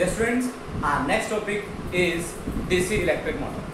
Yes students, our next topic is DC electric motor.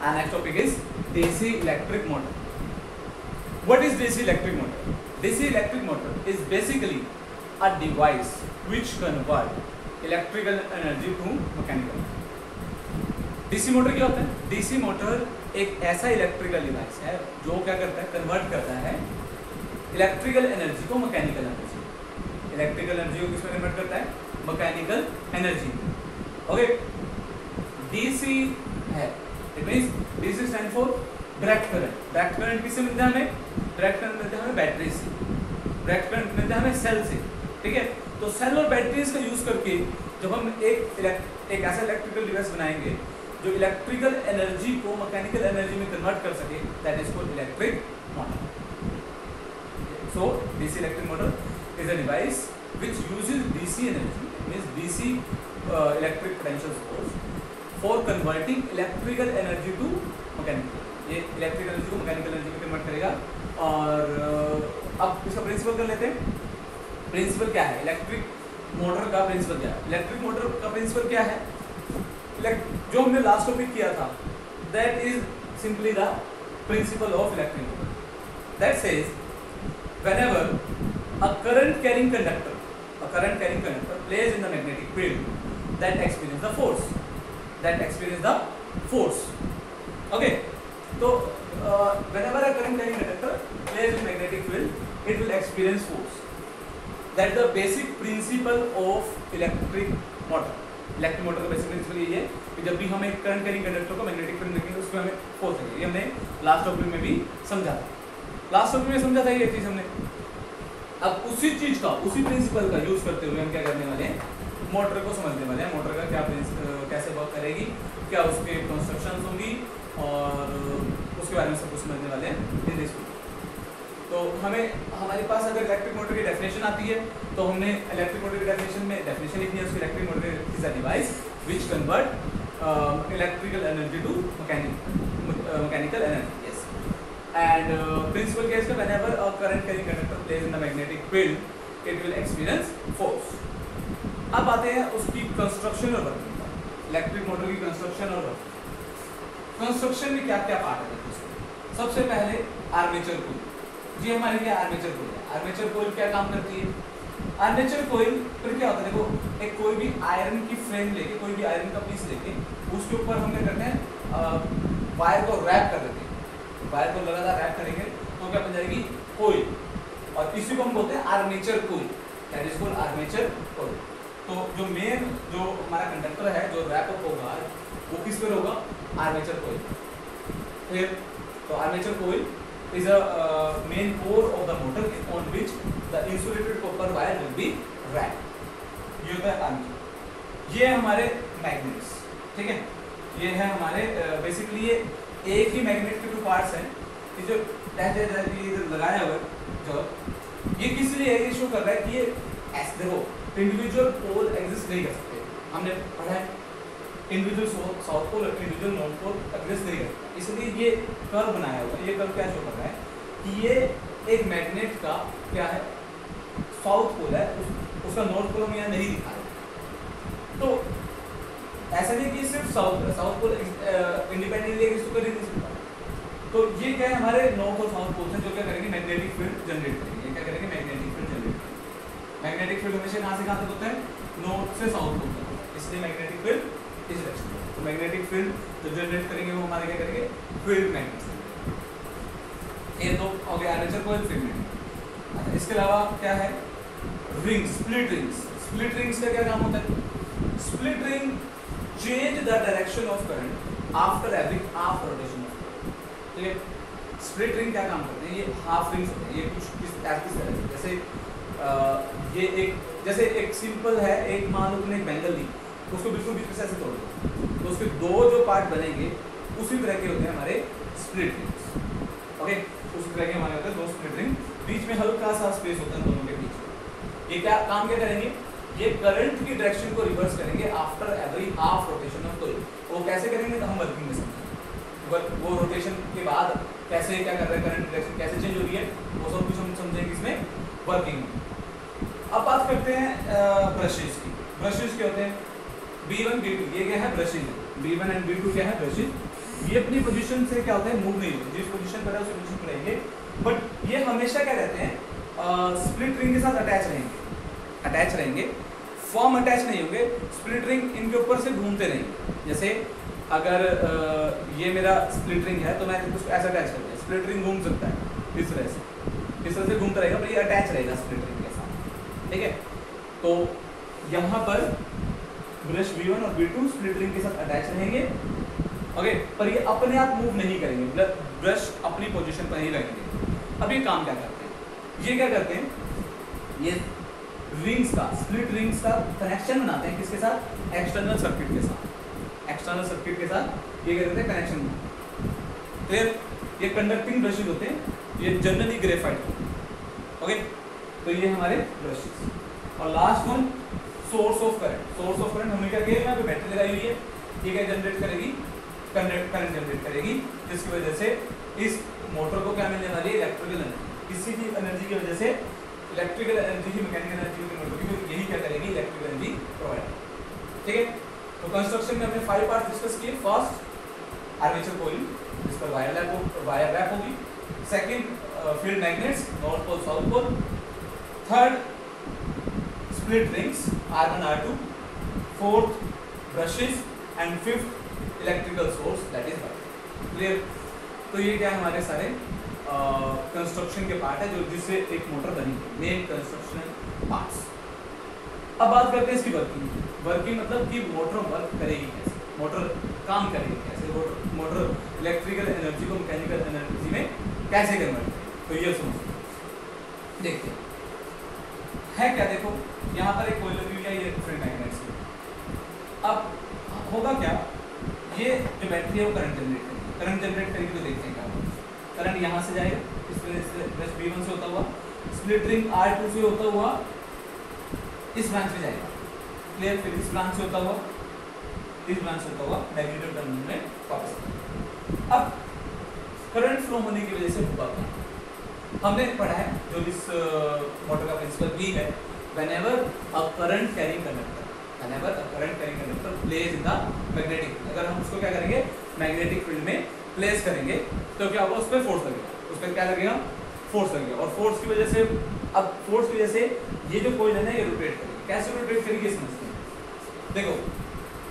Our next topic is DC electric motor. What is DC electric motor? DC electric motor is basically a device which convert electrical energy to mechanical. DC motor क्या होता है? DC motor एक ऐसा electrical device है जो क्या करता है, कन्वर्ट करता है इलेक्ट्रिकल एनर्जी को मैकेनिकल एनर्जी। इलेक्ट्रिकल एनर्जी को किसमें कन्वर्ट करता है? Mechanical energy. ओके, डीसी है, it means DC stand for direct current. Direct current किससे मिलता है हमें? डायरेक्ट करंट मिलता है हमें बैटरी से, डायरेक्ट करंट मिलता है हमें सेल से। ठीक है, तो सेल और बैटरीज का यूज करके जब हम एक ऐसा इलेक्ट्रिकल डिवाइस बनाएंगे जो इलेक्ट्रिकल एनर्जी को मैकेनिकल एनर्जी में कन्वर्ट कर सके, that is called electric motor. So DC electric motor is a device which uses DC energy, means DC electric potential source for converting electrical energy to mechanical। ये electrical energy को mechanical energy में convert करेगा। और अब इसका principal कर लेते हैं। प्रिंसिपल क्या है? इलेक्ट्रिक मोटर का प्रिंसिपल क्या है? इलेक्ट्रिक मोटर का प्रिंसिपल क्या है? जो हमने लास्ट टॉपिक किया था, that is simply the principle of electric motor. That says whenever a current carrying conductor plays in the magnetic field that experience the force, okay, so whenever a current carrying conductor plays in magnetic field it will experience force. That the basic principle of electric motor। Electric motor का basic principle यही है कि जब भी हम एक current carrying conductor को magnetic field देखेंगे उसमें हमें फोर्स लगेगी। हमने लास्ट टॉपिक में भी समझा था ये चीज हमने। अब उसी चीज का, उसी प्रिंसिपल का यूज करते हुए हम क्या करने वाले हैं, मोटर को समझने वाले हैं। मोटर का क्या कैसे वर्क करेगी, क्या उसके कंस्ट्रक्शंस होंगी और उसके बारे में सब कुछ समझने वाले हैं इन दिस वीडियो। तो हमारे पास अगर इलेक्ट्रिक मोटर की डेफिनेशन आती है तो हमने इलेक्ट्रिक मोटर की डेफिनेशन में डेफिनेशन लिखनी है उसकी। Electric motor is a device which convert electrical energy to mechanical energy. Yes, and principle क्या है इसका? Whenever a current carrying conductor place in the magnetic field it will experience force. अब आते हैं उसकी कंस्ट्रक्शन और वर्किंग पर। Electric motor की कंस्ट्रक्शन और वर्किंग। कंस्ट्रक्शन में क्या क्या पार्ट है? सबसे पहले आर्मेचर कोइल। जी हमारे क्या आर्मेचर कोइल है। आर्मेचर कोइल क्या काम करती है? आर्मेचर कोइल पर क्या होता है, देखो एक कोई भी आयरन की फ्रेम लेके, कोई भी आयरन का पीस लेके उसके ऊपर हम क्या करते हैं, वायर को रैप कर देते हैं। वायर को लगातार रैप करेंगे तो क्या बन जाएगी? कोइल। और इसी को हम बोलते हैं armature coil, that is called armature coil. तो जो हमारा कंडक्टर है जो रैप अप होगा वो किस पर होगा? Armature coil. फिर तो armature coil is a main core of the motor on which the insulated copper wire will be wrapped। ये होता है आर्मेचर। ये हमारे मैग्नेट्स, ठीक है, ये है हमारे बेसिकली ये एक ही मैग्नेट के 2 पार्ट्स हैं। ये जो इधर लगाया हुआ है जो ये किस लिए ये शो कर रहा है कि ये ऐसे देखो इंडिविजुअल पोल एग्जिस्ट नहीं कर सकते। हमने पढ़ा है individual south pole individual north pole exist नहीं करता, इसलिए ये कर्व बनाया हुआ है। ये कर्व क्या शो कर रहा है कि ये एक मैग्नेट का क्या है, साउथ पोल है, उसका नॉर्थ पोल हम यहाँ नहीं दिखा रहे। तो ऐसा नहीं कि सिर्फ साउथ पोल इंडिपेंडेंटली एग्जिस्ट कर नहीं सकता। तो ये क्या है, हमारे नॉर्थ और साउथ पोल हैं जो क्या करेंगे, मैग्नेटिक फील्ड जनरेट करेंगे। क्या करेंगे? मैग्नेटिक फील्ड जनरेट करेंगे। मैग्नेटिक फील्ड हमेशा कहाँ से कहाँ तक होता है? नॉर्थ से साउथ पोल तक, इसलिए मैग्नेटिक फील्ड इस डायरेक्शन में। तो मैग्नेटिक फील्ड जो जनरेट करेंगे वो हमारे क्या करेंगे? Field magnets. ये तो हो गया आर्मेचर कोइल, फील्ड मैग्नेट। अच्छा, इसके अलावा क्या है? Rings, split rings. Split rings का क्या काम होता है? Split ring change the direction of current after every half rotation of current. ठीक है, स्प्लिट रिंग क्या काम करते हैं? ये हाफ रिंग्स होते हैं। ये कुछ इस तरह से, जैसे ये एक सिंपल है, एक मान लो तुमने एक बैंगल ली, उसको बिल्कुल बीच में से ऐसे तोड़ दो तो उसके 2 जो पार्ट बनेंगे उसी तरह के होते हैं हमारे स्प्लिट रिंग्स। ओके, उसी तरह के हमारे होते हैं 2 स्प्लिट रिंग, बीच में हल्का सा स्पेस होता है दोनों के बीच। ये क्या काम क्या करेंगे? ये करंट की डायरेक्शन को रिवर्स करेंगे after every half rotation of coil. वो कैसे करेंगे तो हम वर्किंग में समझेंगे। वो रोटेशन के बाद कैसे क्या कर रहे हैं, करंट डायरेक्शन कैसे चेंज हो रही है, वो सब कुछ हम समझेंगे इसमें वर्किंग में। अब बात करते हैं ब्रशेस की। ब्रशेस क्या होते हैं? B1 B2 ये क्या है, ब्रशेज है। B1 एंड B2 क्या है, ब्रशेज। ये अपनी पोजीशन से क्या होता है, मूव नहीं होते, जिस पोजीशन पर है उस पोजीशन पर रहेंगे, बट ये हमेशा क्या रहते हैं, स्प्लिट रिंग के साथ अटैच रहेंगे, फॉर्म अटैच नहीं होंगे, स्प्लिट रिंग इनके ऊपर से घूमते रहेंगे। जैसे अगर ये मेरा स्प्लिट रिंग है तो मैं उसको ऐसा अटैच कर दिया, स्प्लिट रिंग घूम सकता है इस तरह से घूमता रहेगा, पर ये अटैच रहेगा स्प्लिट रिंग के साथ, ठीक है। तो यहाँ पर ब्रश B1 और B2 स्प्लिट रिंग के साथ अटैच रहेंगे, ओके, पर ये अपने आप मूव नहीं करेंगे, ब्रश अपनी पोजीशन पर ही रहेंगे। अब ये काम क्या करते हैं, ये क्या करते हैं, ये रिंग्स का, स्प्लिट रिंग्स का कनेक्शन बनाते हैं, किसके साथ, एक्सटर्नल सर्किट के साथ। एक्सटर्नल सर्किट के साथ ये क्या करते हैं, कनेक्शन बनाते। क्लियर। ये कंडक्टिंग ब्रशेज होते हैं, ये जनरली ग्रेफाइट, ओके। तो ये हमारे ब्रशेज। और last one, source of current. Source of current हमने क्या किया, यहाँ पे बैटरी लगाई हुई है, ये क्या जनरेट करेगी, करंट जनरेट करेगी, जिसकी वजह से इस मोटर को क्या मिलने वाली है, इलेक्ट्रिकल एनर्जी। किसी भी एनर्जी की वजह से इलेक्ट्रिकल एनर्जी की, मैकेनिकल एनर्जी की मोटर की, यही क्या करेगी, इलेक्ट्रिकल एनर्जी प्रोवाइड, ठीक है। तो कंस्ट्रक्शन में हमने 5 पार्ट डिस्कस किए। फर्स्ट, आर्मेचर कोइल, जिस पर वायर रैप होगी। Second, field magnets, north pole south pole. Third, split rings R1 R2। Fourth, brushes. And fifth, electrical source, that is wire. Clear. तो ये क्या हमारे सारे कंस्ट्रक्शन के पार्ट है, जो जिससे एक मोटर बनी, मेन कंस्ट्रक्शन पार्ट्स। अब बात करते हैं इसकी वर्किंग मतलब कि मोटर वर्क करेगी कैसे, मोटर काम करेगी कैसे, मोटर इलेक्ट्रिकल एनर्जी को मैकेनिकल एनर्जी में कैसे कन्वर्ट करेगी। तो ये समझो, देखते है क्या, देखो यहाँ पर एक कोइल लगी हुई है, ये फील्ड मैग्नेट्स की। अब होगा क्या, ये जो बैटरी है वो करंट जनरेट करेगी, तो देखते हैं क्या होगा। करंट यहाँ से जाएगा, इस तरह से ब्रश B1 से होता हुआ, स्प्लिट रिंग R2 से होता हुआ इस ब्रांच में जाएगा। क्लियर। फिर इस ब्रांच से होता हुआ, इस ब्रांच से होता हुआ नेगेटिव टर्मिनल में वापस। अब करंट फ्लो होने की वजह से होगा क्या, हमने पढ़ा है, जो इस मोटर का प्रिंसिपल भी है, whenever a current carrying conductor plays in the magnetic field, अगर हम उसको क्या करेंगे, मैग्नेटिक फील्ड में प्लेस करेंगे, तो क्या होगा, उस पर फोर्स लगेगा, उस पर क्या लगेगा, फोर्स लगेगा। और फोर्स की वजह से, अब फोर्स की वजह से ये जो कोइल है ना, ये रोटेट करेगी। कैसे रोटेट करेगी समझते हैं। देखो,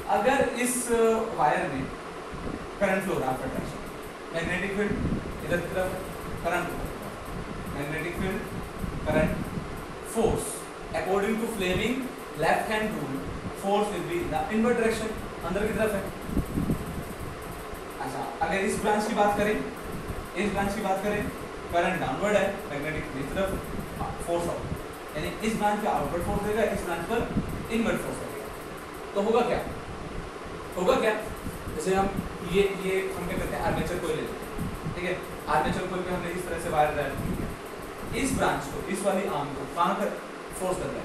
अगर इस वायर में करंट फ्लो रहा है, मैग्नेटिक फील्ड इधर की तरफ, current, magnetic field, current, force, according to Fleming left hand rule, force will be in the invert direction, अंदर की तरफ है। अच्छा, अगर इस ब्रांच की बात करें, करंट डाउनवर्ड है, मैग्नेटिक फील्ड की तरफ, फोर्स आउट, यानी इस ब्रांच पे आउटवर्ड फोर्स देगा, इस ब्रांच पर इनवर्ट फोर्स लगेगा। तो होगा क्या, जैसे हम ये हम क्या करते हैं, आर्मेचर कोइल लेते हैं, ठीक है। आर्मेचर कोइल पे हमने इस तरह से वायर रैप किया, इस ब्रांच को, इस वाली आर्म को कहाँ पर फोर्स कर रहा है,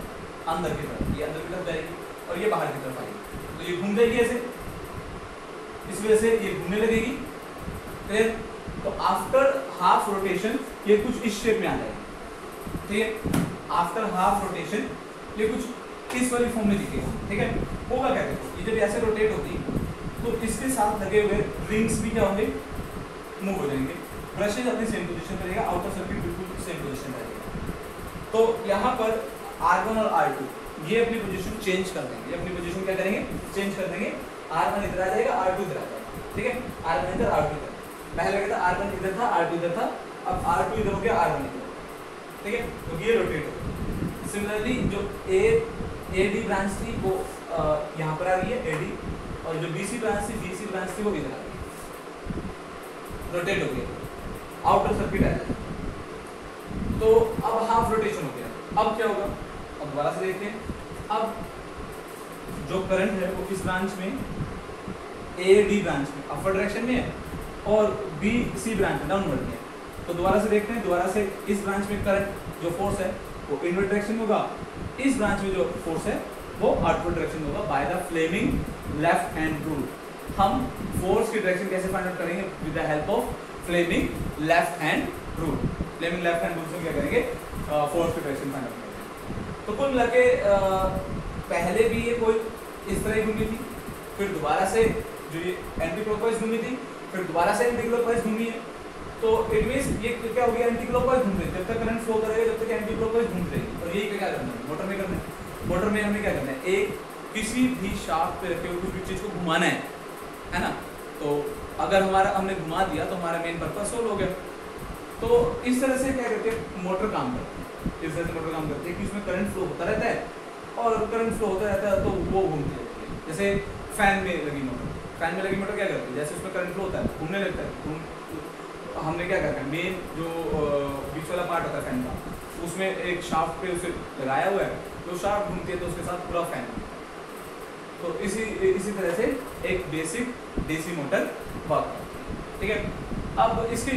अंदर की तरफ, ये अंदर की तरफ जाएगी और ये बाहर की तरफ आएगी, तो ये घूम जाएगी ऐसे, इस वजह से ये घूमने लगेगी। फिर तो आफ्टर हाफ रोटेशन ये कुछ इस शेप में आ जाएगी, ठीक है। आफ्टर हाफ रोटेशन ये कुछ इस वाली फॉर्म में दिखेगा, ठीक है। होगा क्या, देखो ये जब ऐसे रोटेट होती तो इसके साथ लगे हुए रिंग्स भी क्या होंगे, मूव हो जाएंगे। ब्रशेज अपनी सेम पोजीशन पर रहेगा, आउटर सर्किट बिल्कुल सेम पोजीशन पर रहेगा। तो यहाँ पर R1 और R2 ये अपनी पोजीशन चेंज कर देंगे, ये अपनी पोजीशन क्या करेंगे, चेंज कर देंगे। R1 इधर आ जाएगा, R2 इधर आ जाएगा, ठीक है। R1 इधर, R2 इधर, पहले क्या था, R1 इधर था, R2 इधर था, अब R2 इधर हो गया, R1 इधर, ठीक है। तो ये रोटेट हो गया। सिमिलरली जो AD ब्रांच थी वो यहाँ पर आ रही है, AD, और जो BC ब्रांच थी वो इधर आ रही है, रोटेट हो गया, आउटर सर्किट आ जाएगा। तो अब हाफ रोटेशन हो गया। अब क्या होगा, अब दोबारा से देखते हैं। अब जो करंट है वो किस ब्रांच में, AD ब्रांच में अपर डायरेक्शन में है, और BC ब्रांच में डाउनवर्ड में है। तो दोबारा से देखते हैं, दोबारा से इस ब्रांच में करंट जो फोर्स है वो इनवर्ट डायरेक्शन में होगा, इस ब्रांच में जो फोर्स है वो आउटवर्ड डायरेक्शन में होगा, by the Fleming left hand rule. हम फोर्स की डायरेक्शन कैसे फाइंड आउट करेंगे, with the help of Fleming left hand rule. Fleming left hand rule से क्या करेंगे, फोर्स की डायरेक्शन फाइंड आउट करेंगे। तो कुल मिला के पहले भी ये कोई इस तरह घूमी थी, फिर दोबारा से जो ये एंटी क्लॉकवाइज घूमी थी, फिर दोबारा से एंटी क्लॉकवाइज घूमी है। तो इट मींस ये क्या हो गया, एंटी क्लॉकवाइज घूम रही है, जब तक करंट फ्लो करेगा जब तक एंटी क्लॉकवाइज घूम रहेगी। और यही क्या करना है मोटर में करना है। मोटर में हमें क्या करना है, एक किसी भी शाफ्ट पे रखे हुए कुछ भी चीज को घुमाना है ना। तो अगर हमने घुमा दिया तो हमारा मेन पर्पस सोल्व हो गया। तो इस तरह से क्या करते हैं मोटर काम करती है, इस तरह से मोटर काम करती है कि उसमें करंट फ्लो होता रहता है और करंट फ्लो होता रहता है तो वो घूमती रहती है। जैसे फैन में लगी मोटर, फैन में लगी मोटर क्या करती है, जैसे उसमें करंट फ्लो होता है घूमने लगता है। हमने क्या करना है, मेन जो बीच वाला पार्ट होता है फैन का, उसमें एक शाफ्ट पे उसे लगाया हुआ है, तो शाफ्ट घूमती है तो उसके साथ पूरा फैन। तो इसी तरह से एक बेसिक डीसी मोटर वर्क करती है। ठीक है, अब इसके